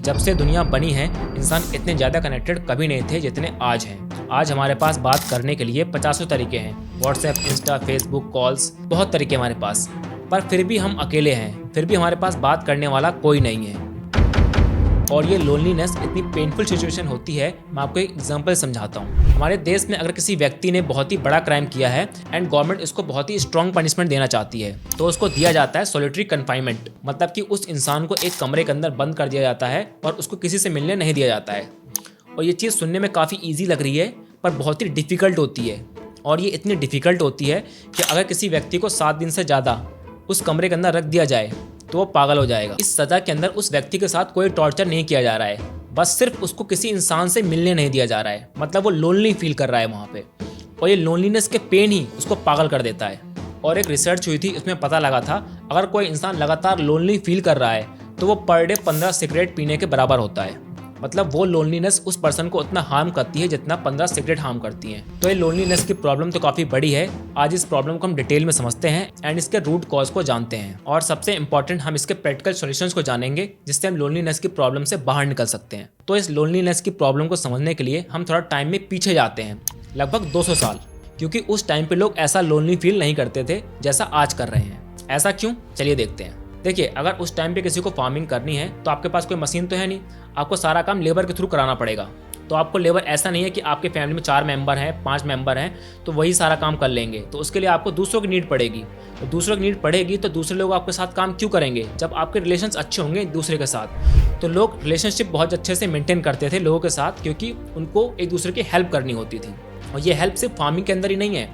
जब से दुनिया बनी है इंसान इतने ज़्यादा कनेक्टेड कभी नहीं थे जितने आज हैं। आज हमारे पास बात करने के लिए पचासों तरीके हैं, व्हाट्सएप, इंस्टा, फेसबुक, कॉल्स, बहुत तरीके हमारे पास। पर फिर भी हम अकेले हैं, फिर भी हमारे पास बात करने वाला कोई नहीं है। और ये लोनलीनेस इतनी पेनफुल सिचुएशन होती है। मैं आपको एक एग्जांपल समझाता हूँ। हमारे देश में अगर किसी व्यक्ति ने बहुत ही बड़ा क्राइम किया है एंड गवर्नमेंट इसको बहुत ही स्ट्रॉन्ग पनिशमेंट देना चाहती है, तो उसको दिया जाता है सॉलिटरी कन्फाइनमेंट। मतलब कि उस इंसान को एक कमरे के अंदर बंद कर दिया जाता है और उसको किसी से मिलने नहीं दिया जाता है। और ये चीज़ सुनने में काफ़ी ईजी लग रही है पर बहुत ही डिफ़िकल्ट होती है। और ये इतनी डिफ़िकल्ट होती है कि अगर किसी व्यक्ति को 7 दिन से ज़्यादा उस कमरे के अंदर रख दिया जाए तो वो पागल हो जाएगा। इस सज़ा के अंदर उस व्यक्ति के साथ कोई टॉर्चर नहीं किया जा रहा है, बस सिर्फ उसको किसी इंसान से मिलने नहीं दिया जा रहा है। मतलब वो लोनली फील कर रहा है वहाँ पे, और ये लोनलीनेस के पेन ही उसको पागल कर देता है। और एक रिसर्च हुई थी, इसमें पता लगा था अगर कोई इंसान लगातार लोनली फील कर रहा है तो वो पर डे 15 सिगरेट पीने के बराबर होता है। मतलब वो लोनलीनेस उस पर्सन को उतना हार्म करती है जितना 15 सिगरेट हार्म करती हैं। तो ये लोनलीनेस की प्रॉब्लम तो काफ़ी बड़ी है। आज इस प्रॉब्लम को हम डिटेल में समझते हैं एंड इसके रूट कॉज को जानते हैं, और सबसे इंपॉर्टेंट हम इसके प्रैक्टिकल सॉल्यूशंस को जानेंगे जिससे हम लोनलीनेस की प्रॉब्लम से बाहर निकल सकते हैं। तो इस लोनलीनेस की प्रॉब्लम को समझने के लिए हम थोड़ा टाइम में पीछे जाते हैं, लगभग 200 साल, क्योंकि उस टाइम पे लोग ऐसा लोनली फील नहीं करते थे जैसा आज कर रहे हैं। ऐसा क्यों, चलिए देखते हैं। देखिए, अगर उस टाइम पे किसी को फार्मिंग करनी है तो आपके पास कोई मशीन तो है नहीं, आपको सारा काम लेबर के थ्रू कराना पड़ेगा। तो आपको लेबर ऐसा नहीं है कि आपके फैमिली में 4 मेंबर हैं, 5 मेंबर हैं तो वही सारा काम कर लेंगे। तो उसके लिए आपको दूसरों की नीड पड़ेगी। तो दूसरों की नीड पड़ेगी तो दूसरे लोग आपके साथ काम क्यों करेंगे जब आपके रिलेशंस अच्छे होंगे एक दूसरे के साथ। तो लोग रिलेशनशिप बहुत अच्छे से मेंटेन करते थे लोगों के साथ, क्योंकि उनको एक दूसरे की हेल्प करनी होती थी। और ये हेल्प सिर्फ फार्मिंग के अंदर ही नहीं है।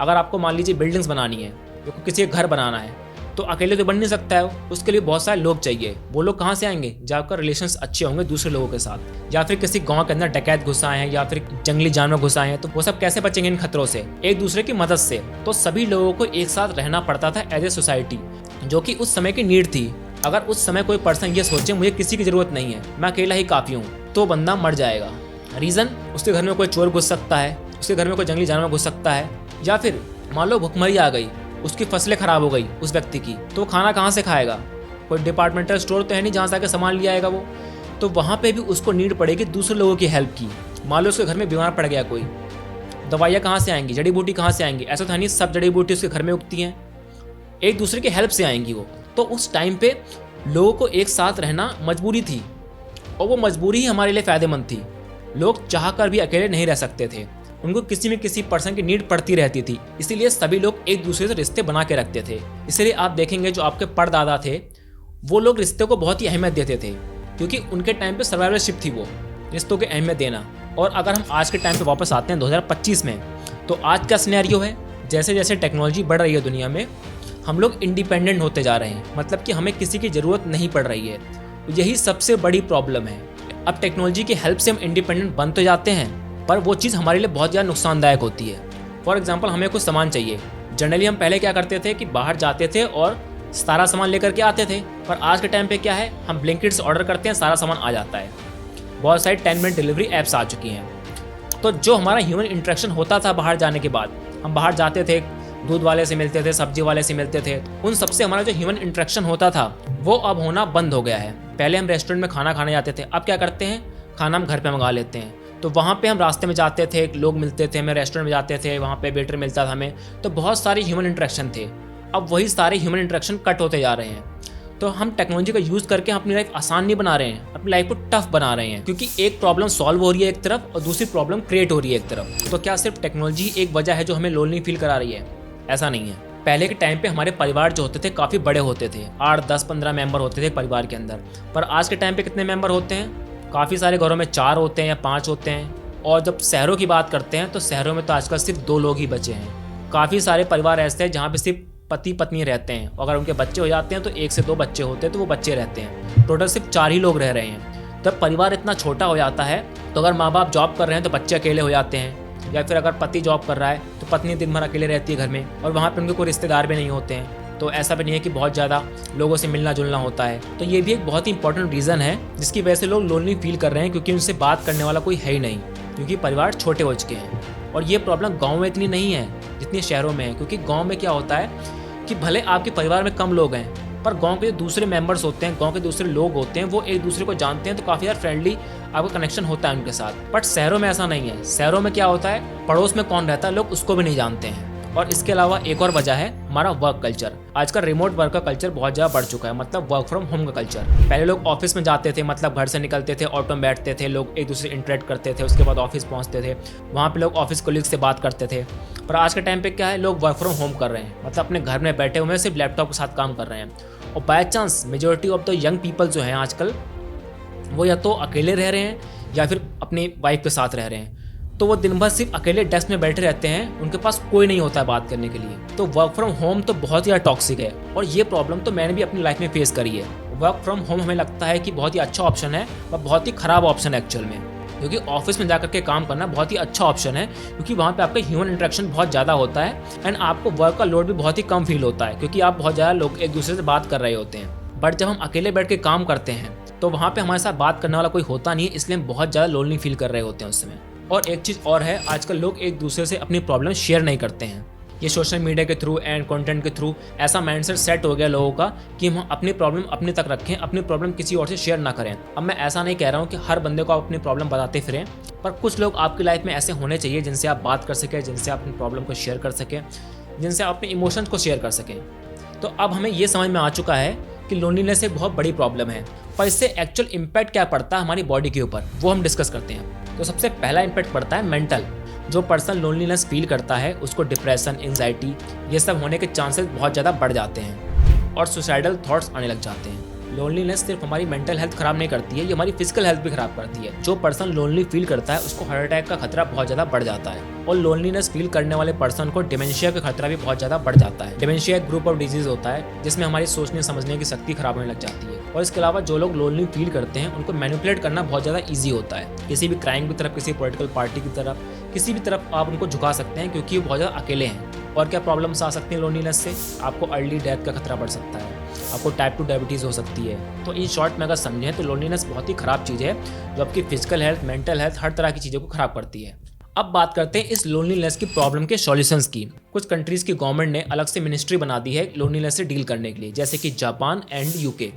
अगर आपको मान लीजिए बिल्डिंग्स बनानी है, किसी का घर बनाना है, तो अकेले तो बन नहीं सकता है, उसके लिए बहुत सारे लोग चाहिए। वो लोग कहाँ से आएंगे, जब आपका रिलेशंस अच्छे होंगे दूसरे लोगों के साथ। या फिर किसी गांव के अंदर डकैत घुस आए हैं या फिर जंगली जानवर घुस आए हैं, तो वो सब कैसे बचेंगे इन खतरों से, एक दूसरे की मदद से। तो सभी लोगों को एक साथ रहना पड़ता था एज ए सोसाइटी, जो कि उस समय की नीड थी। अगर उस समय कोई पर्सन ये सोचे मुझे किसी की जरूरत नहीं है, मैं अकेला ही काफ़ी हूँ, तो बंदा मर जाएगा। रीज़न, उसके घर में कोई चोर घुस सकता है, उसके घर में कोई जंगली जानवर घुस सकता है, या फिर मान लो भुखमरी आ गई, उसकी फसलें खराब हो गई उस व्यक्ति की, तो खाना कहाँ से खाएगा। कोई डिपार्टमेंटल स्टोर तो है नहीं जहाँ से आके सामान ले आएगा वो। तो वहाँ पे भी उसको नीड पड़ेगी दूसरे लोगों की हेल्प की। मान लो उसके घर में बीमार पड़ गया कोई, दवाइयाँ कहाँ से आएंगी, जड़ी बूटी कहाँ से आएंगी। ऐसा था नहीं सब जड़ी बूटी उसके घर में उगती हैं, एक दूसरे की हेल्प से आएंगी वो। तो उस टाइम पे लोगों को एक साथ रहना मजबूरी थी, और वो मजबूरी ही हमारे लिए फ़ायदेमंद थी। लोग चाह कर भी अकेले नहीं रह सकते थे, उनको किसी में किसी पर्सन की नीड पड़ती रहती थी। इसीलिए सभी लोग एक दूसरे से रिश्ते बना के रखते थे। इसलिए आप देखेंगे जो आपके परदादा थे वो लोग रिश्ते को बहुत ही अहमियत देते थे, क्योंकि उनके टाइम पे सर्वाइवलशिप थी वो, रिश्तों की अहमियत देना। और अगर हम आज के टाइम पे वापस आते हैं 2025 में, तो आज का सिनेरियो है जैसे जैसे टेक्नोलॉजी बढ़ रही है दुनिया में, हम लोग इंडिपेंडेंट होते जा रहे हैं। मतलब कि हमें किसी की ज़रूरत नहीं पड़ रही है। यही सबसे बड़ी प्रॉब्लम है। अब टेक्नोलॉजी की हेल्प से हम इंडिपेंडेंट बन तो जाते हैं, पर वो चीज़ हमारे लिए बहुत ज़्यादा नुकसानदायक होती है। फॉर एग्जांपल, हमें कुछ सामान चाहिए, जनरली हम पहले क्या करते थे कि बाहर जाते थे और सारा सामान लेकर के आते थे। पर आज के टाइम पे क्या है, हम ब्लिंकिट से ऑर्डर करते हैं, सारा सामान आ जाता है। बहुत सारी 10 मिनट डिलीवरी ऐप्स आ चुकी हैं। तो जो हमारा ह्यूमन इंटरेक्शन होता था बाहर जाने के बाद, हम बाहर जाते थे, दूध वाले से मिलते थे, सब्जी वाले से मिलते थे, उन सबसे हमारा जो ह्यूमन इंटरेक्शन होता था वो अब होना बंद हो गया है। पहले हम रेस्टोरेंट में खाना खाने जाते थे, अब क्या करते हैं, खाना हम घर पे मंगा लेते हैं। तो वहाँ पे हम रास्ते में जाते थे, लोग मिलते थे, हमें रेस्टोरेंट में जाते थे, वहाँ पे वेटर मिलता था हमें, तो बहुत सारे ह्यूमन इंटरेक्शन थे। अब वही सारे ह्यूमन इंटरेक्शन कट होते जा रहे हैं। तो हम टेक्नोलॉजी का यूज़ करके हम अपनी लाइफ आसान नहीं बना रहे हैं, अपनी लाइफ को टफ बना रहे हैं, क्योंकि एक प्रॉब्लम सॉल्व हो रही है एक तरफ और दूसरी प्रॉब्लम क्रिएट हो रही है एक तरफ। तो क्या सिर्फ टेक्नोलॉजी एक वजह है जो हमें लोनली फील करा रही है? ऐसा नहीं है। पहले के टाइम पे हमारे परिवार जो होते थे काफ़ी बड़े होते थे, 8, 10, 15 मेंबर होते थे परिवार के अंदर। पर आज के टाइम पे कितने मेंबर होते हैं? काफ़ी सारे घरों में 4 होते हैं या 5 होते हैं। और जब शहरों की बात करते हैं तो शहरों में तो आजकल सिर्फ 2 लोग ही बचे हैं। काफ़ी सारे परिवार ऐसे हैं जहाँ पे सिर्फ पति पत्नी रहते हैं, अगर उनके बच्चे हो जाते हैं तो 1 से 2 बच्चे होते हैं, तो वो बच्चे रहते हैं। टोटल सिर्फ 4 ही लोग रह रहे हैं। जब परिवार इतना छोटा हो जाता है तो अगर माँ बाप जॉब कर रहे हैं तो बच्चे अकेले हो जाते हैं, या फिर अगर पति जॉब कर रहा है तो पत्नी दिन भर अकेले रहती है घर में, और वहाँ पर उनके कोई रिश्तेदार भी नहीं होते हैं। तो ऐसा भी नहीं है कि बहुत ज़्यादा लोगों से मिलना जुलना होता है। तो ये भी एक बहुत ही इंपॉर्टेंट रीज़न है जिसकी वजह से लोग लोनली फील कर रहे हैं, क्योंकि उनसे बात करने वाला कोई है ही नहीं, क्योंकि परिवार छोटे हो चुके हैं। और ये प्रॉब्लम गांव में इतनी नहीं है जितनी शहरों में है, क्योंकि गांव में क्या होता है कि भले आपके परिवार में कम लोग हैं पर गांव के जो दूसरे मेंबर्स होते हैं, गांव के दूसरे लोग होते हैं, वो एक दूसरे को जानते हैं, तो काफ़ी यार फ्रेंडली आपका कनेक्शन होता है उनके साथ। बट शहरों में ऐसा नहीं है। शहरों में क्या होता है, पड़ोस में कौन रहता है लोग उसको भी नहीं जानते हैं। और इसके अलावा एक और वजह है हमारा वर्क कल्चर। आजकल रिमोट वर्क का कल्चर बहुत ज़्यादा बढ़ चुका है, मतलब वर्क फ्रॉम होम का कल्चर। पहले लोग ऑफिस में जाते थे, मतलब घर से निकलते थे, ऑटो में बैठते थे, लोग एक दूसरे इंटरेक्ट करते थे, उसके बाद ऑफिस पहुंचते थे, वहाँ पे लोग ऑफिस कोलीग से बात करते थे। पर आज के टाइम पे क्या है, लोग वर्क फ्रॉम होम कर रहे हैं, मतलब अपने घर में बैठे हुए हैं, सिर्फ लैपटॉप के साथ काम कर रहे हैं। और by chance majority of the young people जो हैं आजकल, वो या तो अकेले रह रहे हैं या फिर अपनी वाइफ के साथ रह रहे हैं। तो वो दिन भर सिर्फ अकेले डेस्क में बैठे रहते हैं, उनके पास कोई नहीं होता है बात करने के लिए। तो वर्क फ्रॉम होम तो बहुत ही ज़्यादा टॉक्सिक है, और ये प्रॉब्लम तो मैंने भी अपनी लाइफ में फेस करी है। वर्क फ्रॉम होम हमें लगता है कि बहुत ही अच्छा ऑप्शन है, पर बहुत ही खराब ऑप्शन है एक्चुअल में। क्योंकि ऑफिस में जाकर के काम करना बहुत ही अच्छा ऑप्शन है, क्योंकि वहाँ पे आपका ह्यूमन इंटरेक्शन बहुत ज़्यादा होता है, एंड आपको वर्क का लोड भी बहुत ही कम फील होता है, क्योंकि आप बहुत ज़्यादा लोग एक दूसरे से बात कर रहे होते हैं। बट जब हम अकेले बैठ के काम करते हैं तो वहाँ पे हमारे साथ बात करने वाला कोई होता नहीं है, इसलिए हम बहुत ज़्यादा लोनली फील कर रहे होते हैं उस समय। और एक चीज़ और है, आजकल लोग एक दूसरे से अपनी प्रॉब्लम शेयर नहीं करते हैं। ये सोशल मीडिया के थ्रू एंड कंटेंट के थ्रू ऐसा माइंडसेट सेट हो गया लोगों का कि हम अपनी प्रॉब्लम अपने तक रखें, अपनी प्रॉब्लम किसी और से शेयर ना करें। अब मैं ऐसा नहीं कह रहा हूँ कि हर बंदे को आप अपनी प्रॉब्लम बताते फिरें, पर कुछ लोग आपकी लाइफ में ऐसे होने चाहिए जिनसे आप बात कर सकें, जिनसे आप अपनी प्रॉब्लम को शेयर कर सकें, जिनसे आप अपने इमोशंस को शेयर कर सकें। तो अब हमें ये समझ में आ चुका है कि लोनलीनेस एक बहुत बड़ी प्रॉब्लम है, पर इससे एक्चुअल इम्पैक्ट क्या पड़ता है हमारी बॉडी के ऊपर, वो हम डिस्कस करते हैं। तो सबसे पहला इम्पैक्ट पड़ता है मेंटल। जो पर्सन लोनलीनेस फील करता है उसको डिप्रेशन, एंजाइटी, ये सब होने के चांसेस बहुत ज़्यादा बढ़ जाते हैं, और सुसाइडल थॉट्स आने लग जाते हैं। लोनलीनेस सिर्फ हमारी मेंटल हेल्थ खराब नहीं करती है, ये हमारी फिजिकल हेल्थ भी खराब करती है। जो पर्सन लोनली फील करता है उसको हार्ट अटैक का खतरा बहुत ज़्यादा बढ़ जाता है, और लोनलीनेस फील करने वाले पर्सन को डिमेंशिया का खतरा भी बहुत ज़्यादा बढ़ जाता है। डिमेंशिया एक ग्रुप ऑफ डिजीज होता है जिसमें हमारी सोचने समझने की शक्ति खराब होने लग जाती है। और इसके अलावा जो लोग लोनली फील करते हैं उनको मैनिपुलेट करना बहुत ज़्यादा ईजी होता है। किसी भी क्राइम की तरफ, किसी पॉलिटिकल पार्टी की तरफ, किसी भी तरफ आप उनको झुका सकते हैं, क्योंकि वो बहुत ज़्यादा अकेले हैं। और क्या प्रॉब्लम्स आ सकती हैं लोनलीनेस से? आपको अर्ली डेथ का खतरा बढ़ सकता है, आपको टाइप 2 डायबिटीज़ हो सकती है। तो इन शॉर्ट में अगर समझें तो लोनलीनेस बहुत ही ख़राब चीज़ है, जो आपकी फिजिकल हेल्थ, मेंटल हेल्थ, हर तरह की चीज़ों को ख़राब करती है। अब बात करते हैं इस लोनलीनेस की प्रॉब्लम के सॉल्यूशंस की। कुछ कंट्रीज़ की गवर्नमेंट ने अलग से मिनिस्ट्री बना दी है लोनलीनेस से डील करने के लिए, जैसे कि जापान एंड यूके।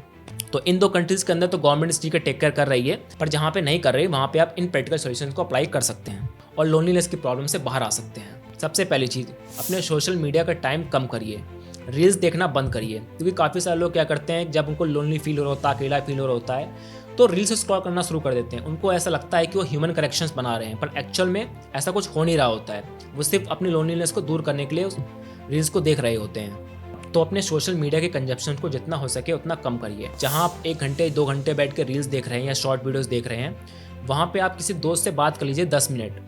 तो इन दो कंट्रीज़ के अंदर तो गवर्नमेंट इस चीज़ का टेक केयर कर रही है, पर जहाँ पे नहीं कर रही वहाँ पे आप इन प्रैक्टिकल सॉल्यूशंस को अप्लाई कर सकते हैं और लोनलीनेस की प्रॉब्लम से बाहर आ सकते हैं। सबसे पहली चीज़, अपने सोशल मीडिया का टाइम कम करिए, रील्स देखना बंद करिए। क्योंकि काफ़ी सारे लोग क्या करते हैं, जब उनको लोनली फील हो रहा होता है, अकेला फील हो रहा होता है, तो रील्स स्क्रॉल करना शुरू कर देते हैं। उनको ऐसा लगता है कि वो ह्यूमन कनेक्शंस बना रहे हैं, पर एक्चुअल में ऐसा कुछ हो नहीं रहा होता है। वो सिर्फ अपनी लोनलीनेस को दूर करने के लिए उस रील्स को देख रहे होते हैं। तो अपने सोशल मीडिया के कंजप्शन को जितना हो सके उतना कम करिए। जहाँ आप 1 घंटे 2 घंटे बैठ के रील्स देख रहे हैं या शॉर्ट वीडियोज़ देख रहे हैं, वहाँ पर आप किसी दोस्त से बात कर लीजिए 10 मिनट।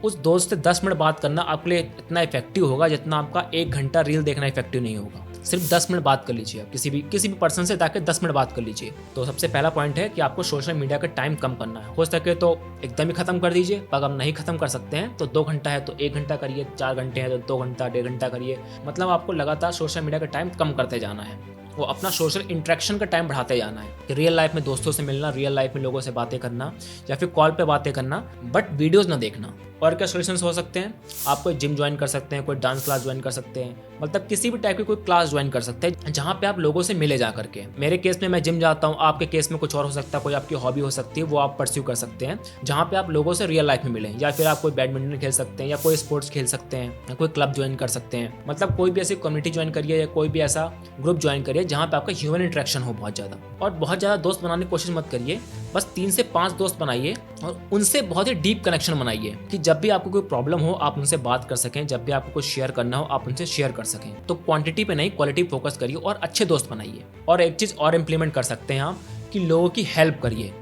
उस दोस्त से 10 मिनट बात करना आपके लिए इतना इफेक्टिव होगा जितना आपका 1 घंटा रील देखना इफेक्टिव नहीं होगा। सिर्फ 10 मिनट बात कर लीजिए, आप किसी भी पर्सन से जाकर 10 मिनट बात कर लीजिए। तो सबसे पहला पॉइंट है कि आपको सोशल मीडिया का टाइम कम करना है। हो सके तो एकदम ही खत्म कर दीजिए। अगर आप नहीं खत्म कर सकते हैं तो 2 घंटा है तो 1 घंटा करिए, 4 घंटे हैं तो 2 घंटा, 1.5 घंटा करिए। मतलब आपको लगातार सोशल मीडिया का टाइम कम करते जाना है। वो अपना सोशल इंटरेक्शन का टाइम बढ़ाते जाना है कि रियल लाइफ में दोस्तों से मिलना, रियल लाइफ में लोगों से बातें करना, या फिर कॉल पे बातें करना, बट वीडियोस ना देखना। और क्या सॉल्यूशंस हो सकते हैं? आप कोई जिम ज्वाइन कर सकते हैं, कोई डांस क्लास ज्वाइन कर सकते हैं, मतलब किसी भी टाइप की कोई क्लास ज्वाइन कर सकते हैं जहाँ पे आप लोगों से मिले जा करके। मेरे केस में मैं जिम जाता हूँ, आपके केस में कुछ और हो सकता है, कोई आपकी हॉबी हो सकती है, वो आप परस्यू कर सकते हैं, जहाँ पे आप लोगों से रियल लाइफ में मिलें। या फिर आप कोई बैडमिंटन खेल सकते हैं, या कोई स्पोर्ट्स खेल सकते हैं, या कोई क्लब ज्वाइन कर सकते हैं। मतलब कोई भी ऐसी कम्युनिटी ज्वाइन करिए या कोई भी ऐसा ग्रुप ज्वाइन करिए जहाँ पे आपका ह्यूमन इंटरेक्शन हो बहुत ज़्यादा। और बहुत ज़्यादा दोस्त बनाने की कोशिश मत करिए, बस 3 से 5 दोस्त बनाइए और उनसे बहुत ही डीप कनेक्शन बनाइए कि जब भी आपको कोई प्रॉब्लम हो आप उनसे बात कर सकें, जब भी आपको कुछ शेयर करना हो आप उनसे शेयर कर सकें। तो क्वांटिटी पे नहीं, क्वालिटी फोकस करिए और अच्छे दोस्त बनाइए। और एक चीज़ और इम्प्लीमेंट कर सकते हैं आप कि लोगों की हेल्प करिए।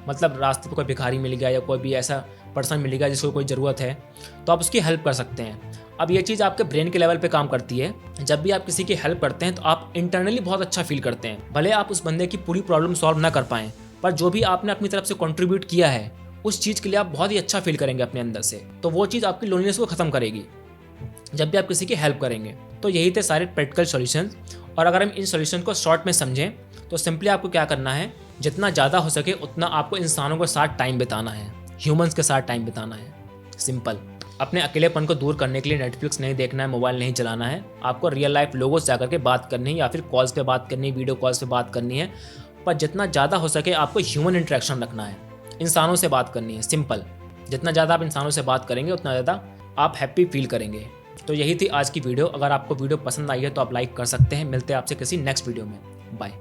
मतलब रास्ते पे कोई भिखारी मिल गया या कोई भी ऐसा पर्सन मिल गया जिसको कोई ज़रूरत है, तो आप उसकी हेल्प कर सकते हैं। अब ये चीज़ आपके ब्रेन के लेवल पे काम करती है। जब भी आप किसी की हेल्प करते हैं तो आप इंटरनली बहुत अच्छा फील करते हैं। भले आप उस बंदे की पूरी प्रॉब्लम सॉल्व ना कर पाएँ, पर जो भी आपने अपनी तरफ से कंट्रीब्यूट किया है उस चीज़ के लिए आप बहुत ही अच्छा फील करेंगे अपने अंदर से। तो वो चीज़ आपकी लोनलीनेस को ख़त्म करेगी जब भी आप किसी की हेल्प करेंगे। तो यही थे सारे प्रैक्टिकल सॉल्यूशंस। और अगर हम इन सॉल्यूशन को शॉर्ट में समझें तो सिंपली आपको क्या करना है, जितना ज़्यादा हो सके उतना आपको इंसानों के साथ टाइम बिताना है, ह्यूमंस के साथ टाइम बिताना है। सिंपल। अपने अकेलेपन को दूर करने के लिए नेटफ्लिक्स नहीं देखना है, मोबाइल नहीं चलाना है, आपको रियल लाइफ लोगों से जाकर के बात करनी है या फिर कॉल्स पे बात करनी है, वीडियो कॉल्स पे बात करनी है। पर जितना ज़्यादा हो सके आपको ह्यूमन इंटरेक्शन रखना है, इंसानों से बात करनी है, सिंपल। जितना ज़्यादा आप इंसानों से बात करेंगे उतना ज़्यादा आप हैप्पी फील करेंगे। तो यही थी आज की वीडियो। अगर आपको वीडियो पसंद आई है तो आप लाइक कर सकते हैं। मिलते हैं आपसे किसी नेक्स्ट वीडियो में। बाय।